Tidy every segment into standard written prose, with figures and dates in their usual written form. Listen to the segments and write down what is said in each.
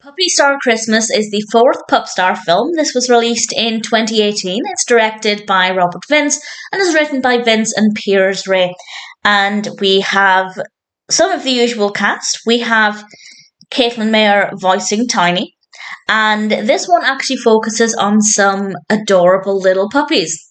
Puppy Star Christmas is the fourth Pup Star film. This was released in 2018. It's directed by Robert Vince and is written by Vince and Piers Rae. And we have some of the usual cast. We have Kaitlyn Maher voicing Tiny. And this one actually focuses on some adorable little puppies.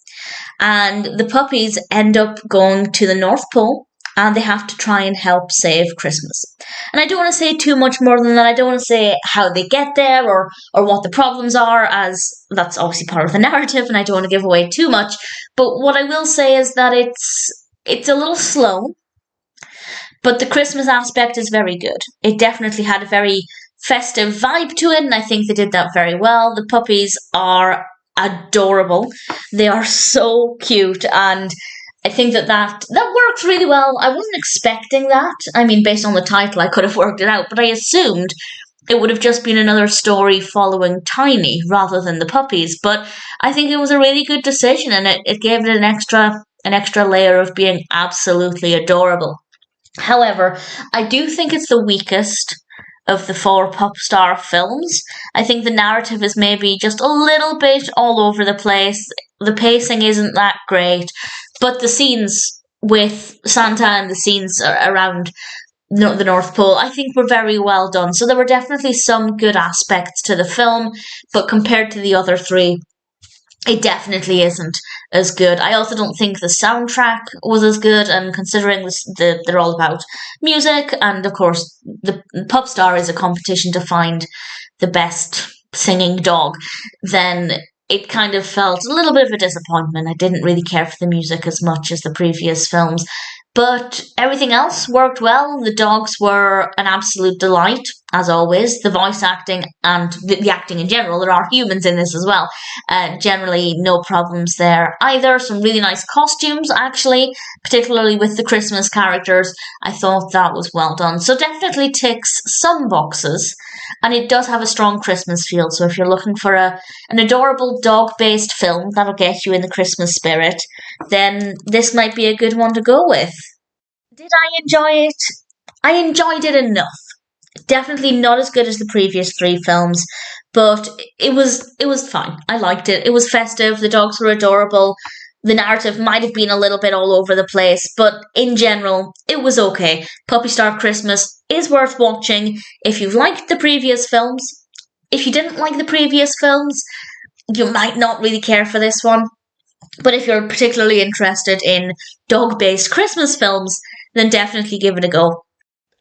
And the puppies end up going to the North Pole and they have to try and help save Christmas. And I don't want to say too much more than that. I don't want to say how they get there or what the problems are, as that's obviously part of the narrative and I don't want to give away too much. But what I will say is that it's a little slow, but the Christmas aspect is very good. It definitely had a very festive vibe to it, and I think they did that very well. The puppies are adorable. They are so cute, and I think that works really well. I wasn't expecting that. I mean, based on the title, I could have worked it out, but I assumed it would have just been another story following Tiny rather than the puppies. But I think it was a really good decision, and it gave it an extra layer of being absolutely adorable. However, I do think it's the weakest of the four Pup Star films. I think the narrative is maybe just a little bit all over the place. The pacing isn't that great, but the scenes with Santa and the scenes around the North Pole, I think were very well done. So there were definitely some good aspects to the film, but compared to the other three, it definitely isn't as good. I also don't think the soundtrack was as good, and considering they're all about music, and of course the Pup Star is a competition to find the best singing dog, then it kind of felt a little bit of a disappointment. I didn't really care for the music as much as the previous films. But everything else worked well. The dogs were an absolute delight, as always. The voice acting and the acting in general, there are humans in this as well. Generally, no problems there either. Some really nice costumes, actually, particularly with the Christmas characters. I thought that was well done. So definitely ticks some boxes. And it does have a strong Christmas feel. So if you're looking for an adorable dog-based film that'll get you in the Christmas spirit, then this might be a good one to go with. Did I enjoy it? I enjoyed it enough. Definitely not as good as the previous three films, but it was fine. I liked it. It was festive. The dogs were adorable. The narrative might have been a little bit all over the place, but in general, it was okay. Puppy Star Christmas is worth watching if you've liked the previous films. If you didn't like the previous films, you might not really care for this one. But if you're particularly interested in dog-based Christmas films, then definitely give it a go.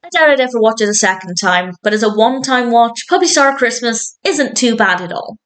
I doubt I'd ever watch it a second time, but as a one-time watch, Puppy Star Christmas isn't too bad at all.